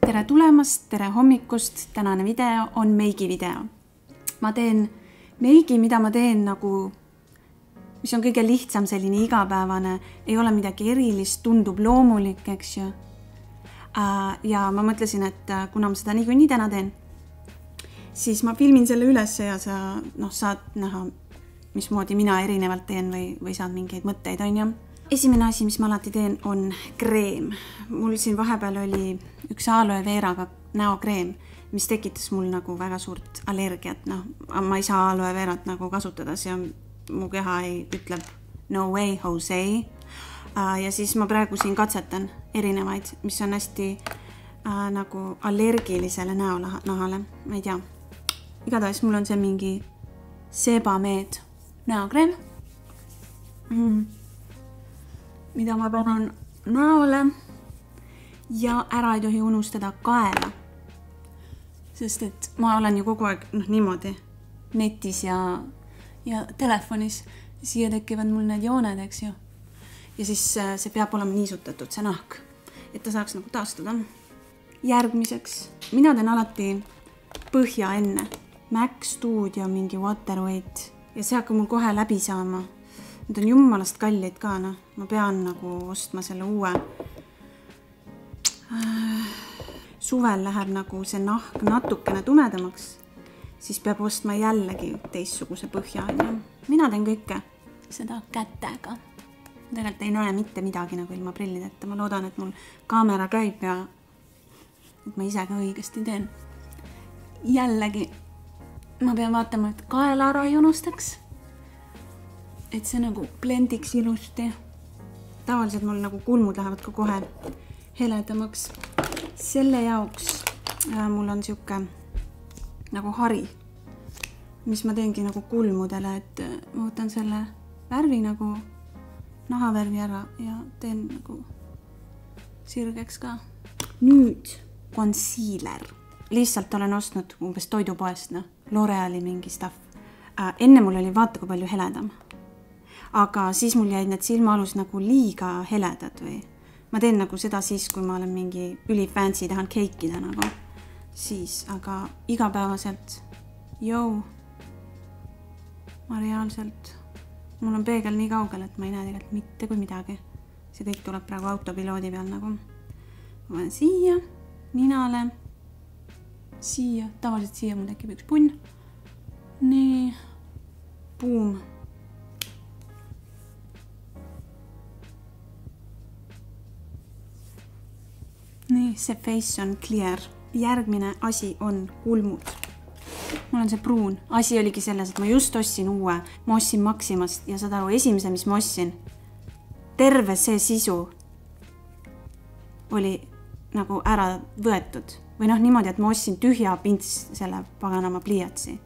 Tere tulemast, tere hommikust, tänane video on meigi video. Ma teen meigi, mida ma teen nagu, mis on kõige lihtsam selline igapäevane, ei ole midagi erilist, tundub loomulik, eks ju. Ja ma mõtlesin, et kuna ma seda niikuinii täna teen, siis ma filmin selle üles ja sa saad näha, mismoodi mina erinevalt teen või saad mingeid mõtteid, on ju. Esimene asi, mis ma alati teen, on kreem. Mul siin vahepeal oli üks aloe veraga näokreem, mis tekitas mul nagu väga suurt allergiat. Ma ei saa aloe verat nagu kasutada, see on, mu keha ei ütleb no way, Jose. Ja siis ma praegu siin katsetan erinevaid, mis on hästi nagu allergilisele näonahale. Ma ei tea. Igatahes mul on see mingi Sebamed näokreem. Mida ma panen näole ja ära ei tohi unustada kaela. Sest et ma olen ju kogu aeg niimoodi netis ja telefonis. Siia tekivad mul need jooned, eks ju. Ja siis see peab olema niisutatud, see nahk, et ta saaks nagu taastuda. Järgmiseks, mina teen alati põhja enne. Mac Studio, mingi Waterweight ja see hakkab mul kohe läbi saama. Need on jummalast kallid ka, ma pean nagu ostma selle uue. Suvel läheb nagu see nahk natukene tumedamaks, siis peab ostma jällegi teistsuguse põhja. Mina teen kõike seda kätega. Tegelikult ei näe mitte midagi nagu ilma prillideta. Ma loodan, et mul kaamera käib ja et ma ise ka õigesti teen. Jällegi ma pean vaatama, et kaela ära ei unustaks. Et see nagu blendiks ilusti. Tavaliselt mul nagu kulmud lähevad ka kohe heledamaks. Selle jaoks mul on siuke nagu hari, mis ma teengi nagu kulmudele, et ma võtan selle värvi nagu nahavärvi ära ja teen nagu sirgeks ka. Nüüd concealer. Lihtsalt olen ostnud umbes toidupoest, L'Oreali mingi stuff. Enne mul oli vaata kui palju heledam. Aga siis mul jäid need silmaalus nagu liiga heledad või. Ma teen nagu seda siis, kui ma olen mingi ülifancy, tahan keikida nagu. Siis, aga igapäevaselt, ma reaalselt, mul on peegel nii kaugel, et ma ei näe tegelikult mitte kui midagi. See kõik tuleb praegu autopiloodi peal nagu. Ma olen siia, ninale, siia, tavaliselt siia mul tekib üks punn. Nii, boom. Nii, see face on clear. Järgmine asi on kulmud. Mul on see pruun. Asi oligi selles, et ma just ostsin uue. Ma ostsin Maximast ja saad aru, esimese, mis ma ostsin, terve see sisu oli nagu ära võetud. Või niimoodi, et ma ostsin tühja pints selle paganama pliiatsi.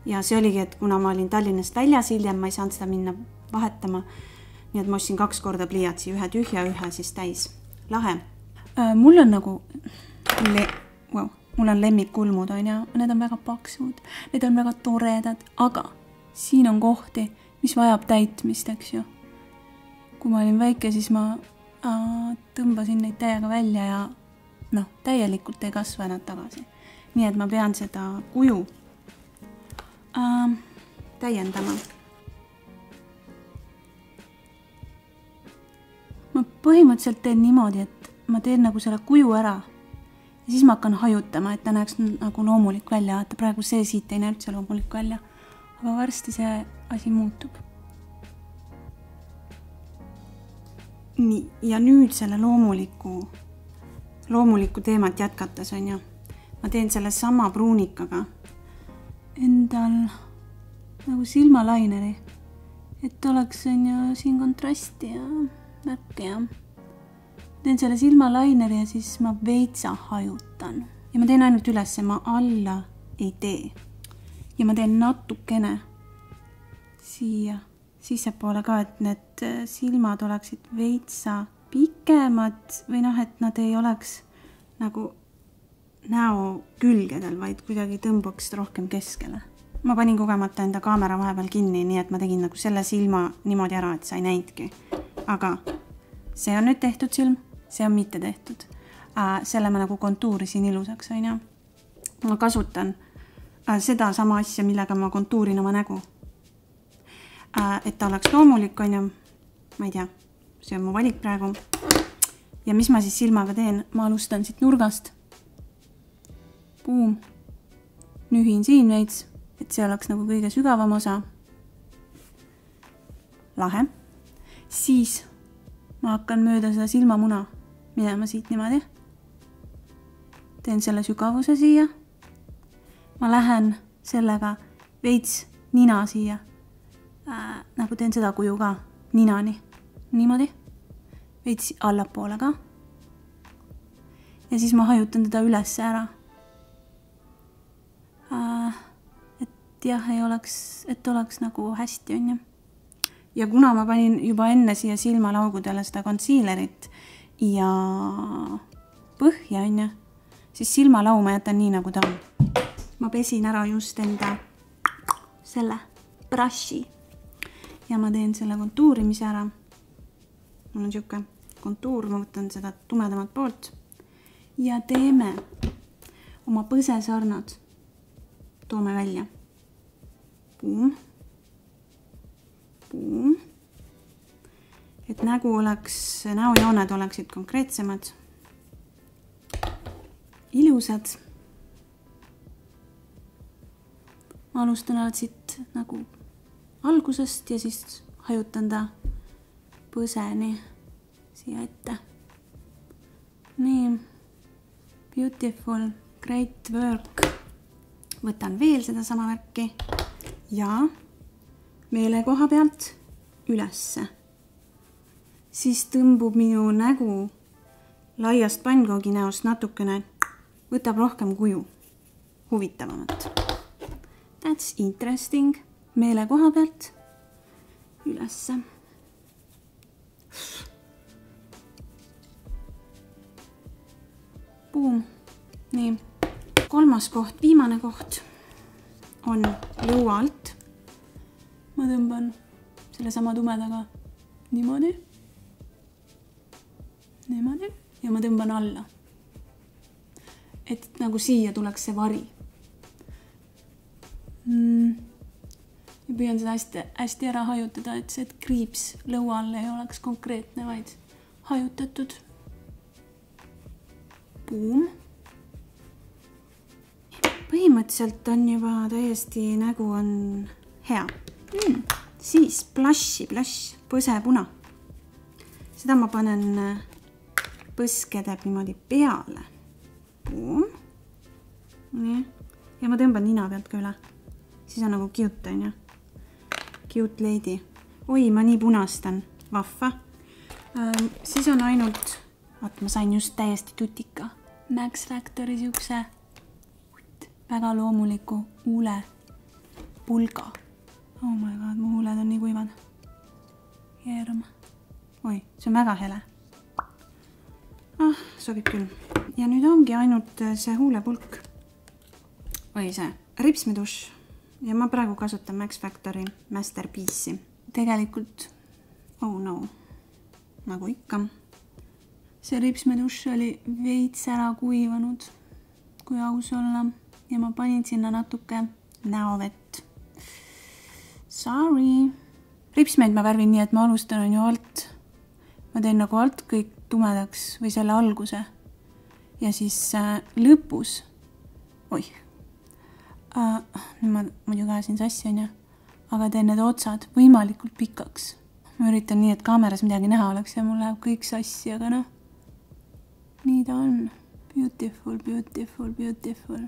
Ja see oligi, et kuna ma olin Tallinnast väljas hiljem, ma ei saanud seda minna vahetama. Nii et ma ostsin 2 korda pliiatsi, ühe tühja, ühe siis täis. Lahe. Mul on nagu mul on lemmikkulmud, need on väga paksud, need on väga toredad, aga siin on kohti, mis vajab täitmist, eks ju. Kui ma olin väike, siis ma tõmbasin neid täiega välja ja täielikult ei kasva nad tagasi. Nii et ma pean seda kuju täiendama. Ma põhimõtteliselt teen niimoodi, et ma teen nagu selle kuju ära ja siis ma hakkan hajutama, et ta näeks nagu loomulik välja. Vaata, praegu see siit ei näe üldse loomulik välja, aga varsti see asi muutub. Nii, ja nüüd selle loomuliku teemat jätkates on ju. Ma teen selle sama pruunikaga endal nagu silmalaineri, et oleks on ju siin kontrasti ja värk ja teen selle silmalaineri ja siis ma veitsa hajutan. Ja ma teen ainult üles, ma alla ei tee. Ja ma teen natukene siia sissepoole ka, et need silmad oleksid veitsa pikemad või et nad ei oleks nagu näo külgedel, vaid kuidagi tõmbaks rohkem keskele. Ma panin kogemata enda kaamera vahepeal kinni, nii et ma tegin nagu selle silma niimoodi ära, et sa ei näidki. Aga see on nüüd tehtud silm. See on mitte tehtud. selle ma nagu kontuurisin ilusaks, on ju. Ma kasutan seda sama asja, millega ma kontuurin oma nägu. Et ta oleks loomulik, on ju. Ma ei tea, see on mu valik praegu. Ja mis ma siis silmaga teen? Ma alustan siit nurgast. Puum. Nühin siin veits, et see oleks nagu kõige sügavam osa. Lahe. Siis ma hakkan mööda seda silmamuna minema siit niimoodi. Teen selle sügavuse siia. Ma lähen sellega veits nina siia. Nagu teen seda kuju ka. Ninani. Niimoodi. Veits allapoole ka. Ja siis ma hajutan teda üles ära. Et jah, et oleks nagu hästi, on ju. Ja kuna ma panin juba enne siia silmalaugudele seda concealerit ja põhja, on ju, siis silmalau ma jätan nii, nagu ta on. Ma pesin ära just enda selle brushi ja ma teen selle kontuurimise ära. Mul on siuke kontuur, ma võtan seda tumedamat poolt ja teeme oma põsesarnad. Toome välja. Puum. Puum. Et näojooned oleksid konkreetsemad. Ilusad. Ma alustan siit nagu algusest ja siis hajutan ta põseni siia ette. Nii. Beautiful. Great work. Võtan veel seda sama värki ja meele koha pealt ülesse. Siis tõmbub minu nägu laiast pannkoogi näost natukene, võtab rohkem kuju, huvitavamat. That's interesting. Meele koha pealt ülesse. Puum. Nii. Kolmas koht, viimane koht on lõua alt. Ma tõmban selle sama tumedaga niimoodi. Niimoodi. Ja ma tõmban alla. Et nagu siia tuleks see vari. Ja püüan seda hästi ära hajutada, et see kriips lõua all ei oleks konkreetne, vaid hajutatud. Puum. Põhimõtteliselt on juba täiesti nägu on hea. Siis blush, põsepuna. Seda ma panen põskedeb niimoodi peale. Puum. Nii. Ja ma tõmban nina pealt ka üle. Siis on nagu cute, on ju. Cute lady. Oi, ma nii punastan. Vahva. Siis on ainult, ma sain just täiesti tutika. Max Factori siukse väga loomuliku huule pulga. Oh my god, mu huuled on nii kuivad. Hirm. Oi, see on väga hele. Sobib küll. Ja nüüd ongi ainult see huulepulk. Või see ripsmeduš. Ja ma praegu kasutan Max Factori Masterpiece'i. Tegelikult, oh no, nagu ikka. See ripsmeduš oli veits ära kuivanud, kui aus olla. Ja ma panin sinna natuke näovett. Sorry. Ripsmeid ma värvin nii, et ma alustan on ju alt. Ma teen nagu alt kõik tumedaks või selle alguse. Ja siis lõpus. Oi. Nüüd ma muidu käesin sassi, on ju. Aga teen need otsad võimalikult pikaks. Ma üritan nii, et kaameras midagi näha oleks ja mul läheb kõik sassi, aga noh. Nii ta on. Beautiful, beautiful, beautiful.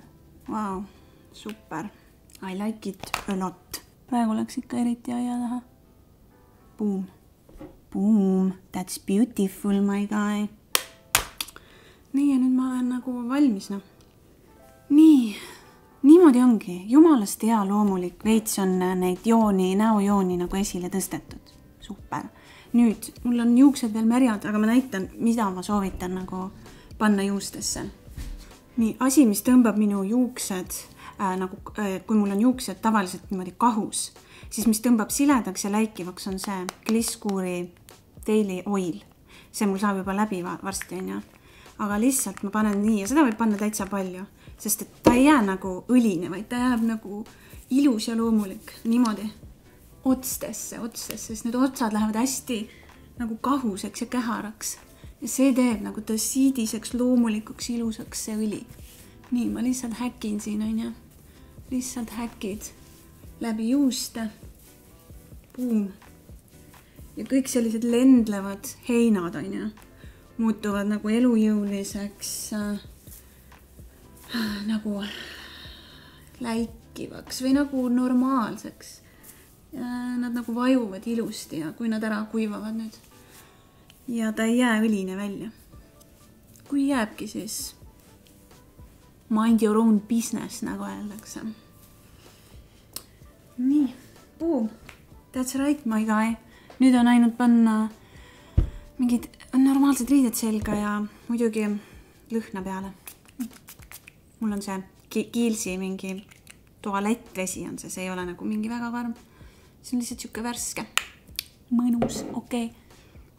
Wow, super. I like it a lot. Praegu läks ikka eriti aia taha. Boom. Boom. That's beautiful, my guy. Nii, ja nüüd ma olen nagu valmis, noh. Nii. Niimoodi ongi. Jumalast hea loomulik. Veits on neid näojooni nagu esile tõstetud. Super. Nüüd, mul on juuksed veel märjad, aga ma näitan, mida ma soovitan nagu panna juustesse. Nii, asi, mis tõmbab minu juuksed, nagu, kui mul on juuksed tavaliselt niimoodi kahus, siis mis tõmbab siledaks ja läikivaks on see Gliss Kuuri Daily Oil. See mul saab juba läbi varsti, on ju. aga lihtsalt ma panen nii ja seda võib panna täitsa palju, sest et ta ei jää nagu õline, vaid ta jääb nagu ilus ja loomulik niimoodi otstesse, sest need otsad lähevad hästi nagu kahuseks ja käharaks ja see teeb nagu ta siidiseks, loomulikuks, ilusaks see õli. Nii, ma lihtsalt häkin siin, on ja lihtsalt häkid läbi juuste. Puum. Ja kõik sellised lendlevad heinad, on ja muutuvad nagu elujõuliseks, nagu läikivaks või nagu normaalseks. Nad nagu vajuvad ilusti ja kui nad ära kuivavad nüüd. Ja ta ei jää õline välja. Kui jääbki, siis mind your own business, nagu öeldakse. Nii, boom. That's right, my guy. Nüüd on ainult panna mingid normaalsed riided selga ja muidugi lõhna peale. Mul on see Kiilsi mingi tualettvesi on see ei ole nagu mingi väga karm. See on lihtsalt siuke värske. Mõnus, okei.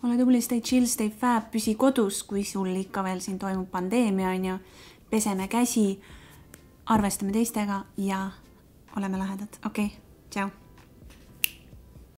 Ole tubli, stay chill, stay fab, püsi kodus, kui sul ikka veel siin toimub pandeemia on ja peseme käsi, arvestame teistega ja oleme lähedad. Okei, tšau.